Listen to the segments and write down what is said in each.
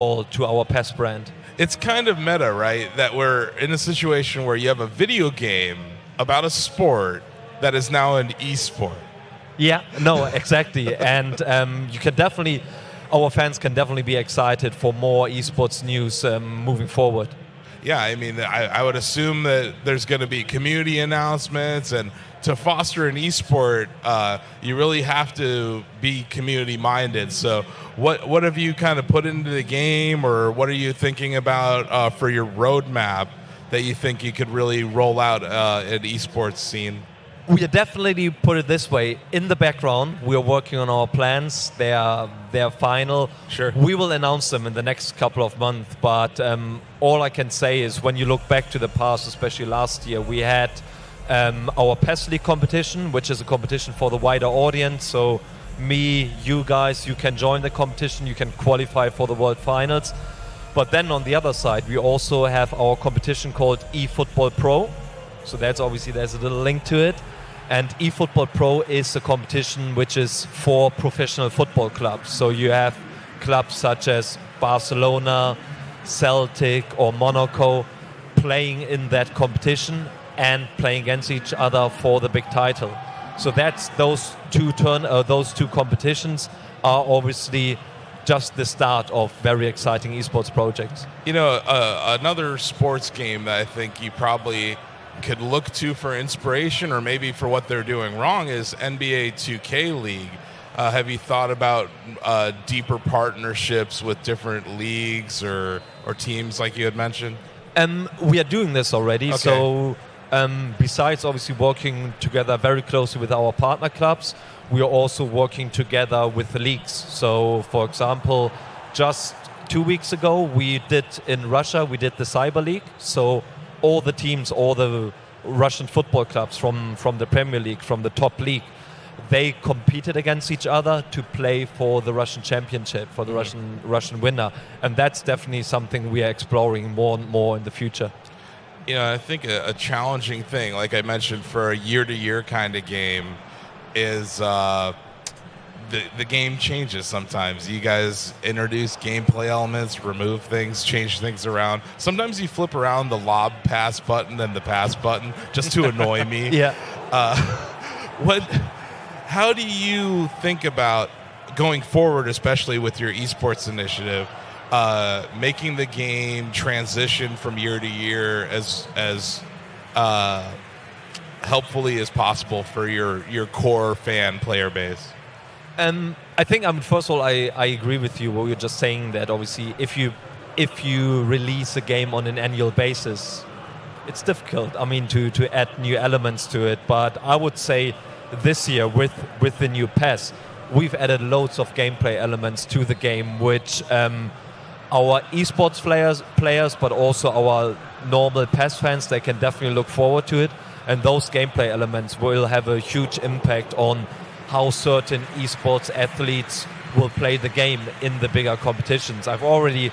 to our PES brand. It's kind of meta, right? That we're in a situation where you have a video game about a sport that is now an esport. Yeah, no, exactly. And our fans can definitely be excited for more esports news moving forward. Yeah, I mean, I would assume that there's going to be community announcements, and to foster an esport, you really have to be community-minded. So what have you kind of put into the game, or what are you thinking about for your roadmap that you think you could really roll out an esports scene? We are definitely, put it this way, in the background. We are working on our plans. They are final. Sure. We will announce them in the next couple of months. But all I can say is, when you look back to the past, especially last year, we had our PES League competition, which is a competition for the wider audience. So me, you guys, you can join the competition. You can qualify for the World Finals. But then on the other side, we also have our competition called eFootball Pro. So there's a little link to it. And eFootball Pro is a competition which is for professional football clubs. So you have clubs such as Barcelona, Celtic or Monaco playing in that competition and playing against each other for the big title. So that's those two competitions are obviously just the start of very exciting esports projects. You know, another sports game that I think you probably could look to for inspiration, or maybe for what they're doing wrong, is NBA 2K League. Have you thought about deeper partnerships with different leagues or teams like you had mentioned? We are doing this already. Okay. So besides obviously working together very closely with our partner clubs, we are also working together with the leagues. So for example, just 2 weeks ago in Russia we did the Cyber League. So all the teams, all the Russian football clubs from the Premier League, from the top league, they competed against each other to play for the Russian championship, for the Russian winner. And that's definitely something we are exploring more and more in the future. You know, I think a challenging thing, like I mentioned, for a year-to-year kind of game is the game changes sometimes. You guys introduce gameplay elements, remove things, change things around. Sometimes you flip around the lob pass button and the pass button just to annoy me. Yeah. How do you think about going forward, especially with your esports initiative, making the game transition from year to year as helpfully as possible for your core fan player base? I think, first of all, I agree with you. What you're just saying, that obviously if you release a game on an annual basis, it's difficult. To add new elements to it. But I would say this year with the new PES, we've added loads of gameplay elements to the game, which our esports players, but also our normal PES fans, they can definitely look forward to it. And those gameplay elements will have a huge impact on how certain esports athletes will play the game in the bigger competitions. I've already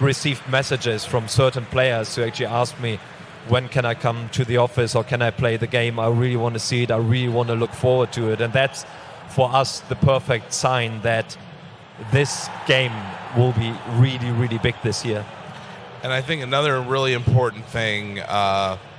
received messages from certain players who actually ask me, when can I come to the office, or can I play the game? I really want to see it. I really want to look forward to it. And that's, for us, the perfect sign that this game will be really, really big this year. And I think another really important thing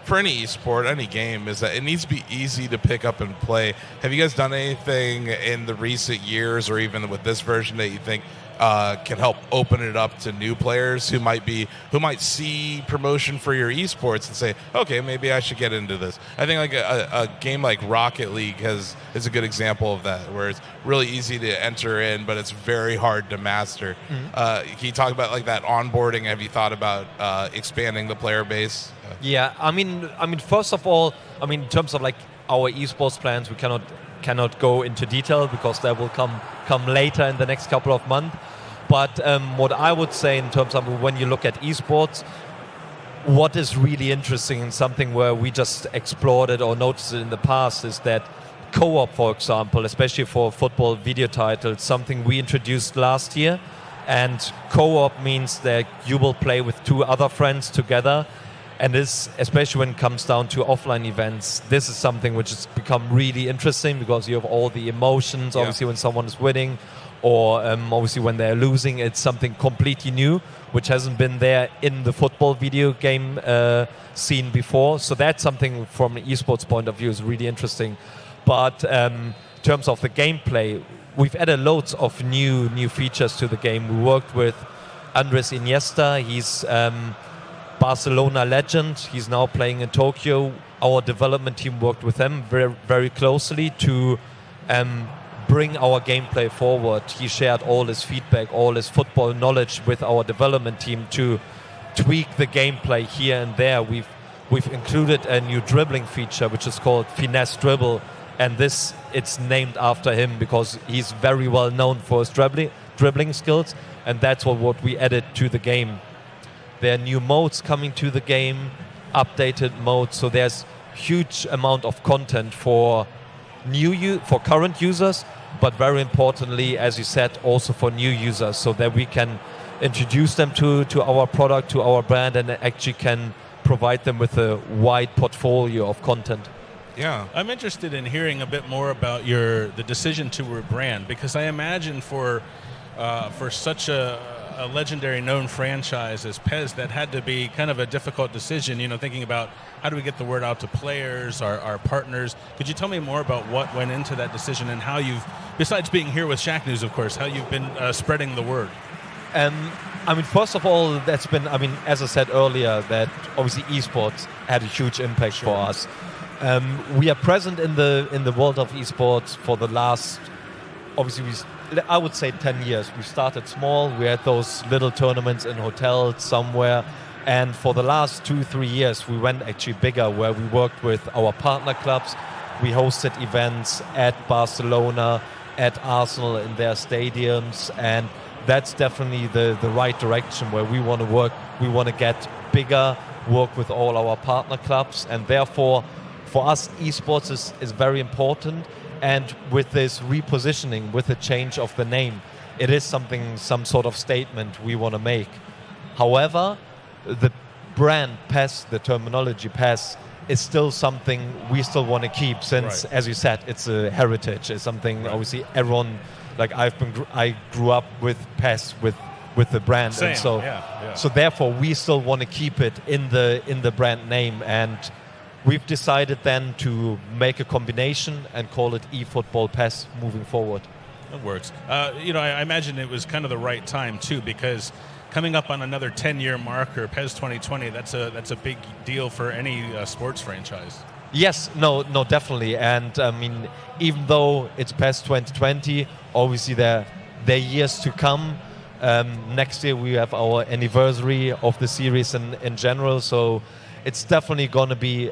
for any esport, any game, is that it needs to be easy to pick up and play. Have you guys done anything in the recent years, or even with this version, that you think can help open it up to new players who might see promotion for your esports and say, okay, maybe I should get into this? I think like a game like Rocket League is a good example of that, where it's really easy to enter in, but it's very hard to master. Can you talk about like that onboarding? Have you thought about expanding the player base? Yeah, first of all, in terms of like our esports plans, we cannot go into detail because that will come later in the next couple of months. But what I would say in terms of when you look at esports, what is really interesting and something where we just explored it or noticed it in the past is that co-op, for example, especially for football video titles, something we introduced last year. And co-op means that you will play with two other friends together. And this, especially when it comes down to offline events, this is something which has become really interesting because you have all the emotions, obviously, when someone is winning, or obviously when they're losing, it's something completely new, which hasn't been there in the football video game scene before. So that's something from an esports point of view is really interesting. But in terms of the gameplay, we've added loads of new features to the game. We worked with Andres Iniesta. He's Barcelona legend. He's now playing in Tokyo. Our development team worked with him very, very closely to bring our gameplay forward. He shared all his feedback, all his football knowledge with our development team to tweak the gameplay here and there. We've included a new dribbling feature, which is called Finesse Dribble, and it's named after him because he's very well known for his dribbling skills, and that's what we added to the game. There are new modes coming to the game, updated modes, so there's huge amount of content for current users, but very importantly, as you said, also for new users, so that we can introduce them to our product, to our brand, and actually can provide them with a wide portfolio of content. Yeah, I'm interested in hearing a bit more about the decision to rebrand, because I imagine for such a legendary known franchise as PES, that had to be kind of a difficult decision, thinking about how do we get the word out to players, our partners. Could you tell me more about what went into that decision and how you've, besides being here with Shack News, of course, how you've been spreading the word? First of all, that's been, as I said earlier, that obviously esports had a huge impact for us. We are present in the world of esports for the last, obviously, I would say 10 years. We started small. We had those little tournaments in hotels somewhere. And for the last 2-3 years, we went actually bigger, where we worked with our partner clubs. We hosted events at Barcelona, at Arsenal in their stadiums. And that's definitely the right direction where we want to work. We want to get bigger, work with all our partner clubs. And therefore, for us, esports is very important. And with this repositioning, with the change of the name, it is some sort of statement we want to make. However, the brand PES, the terminology PES, is still something we still want to keep, since, as you said, it's a heritage. It's something obviously everyone, like I grew up with PES, with the brand. Same. And so therefore we still want to keep it in the brand name. And we've decided then to make a combination and call it eFootball PES moving forward. That works. I imagine it was kind of the right time too, because coming up on another 10-year marker, PES 2020, that's a big deal for any sports franchise. Yes, no, definitely. And even though it's PES 2020, obviously there are years to come. Next year we have our anniversary of the series in general, so it's definitely going to be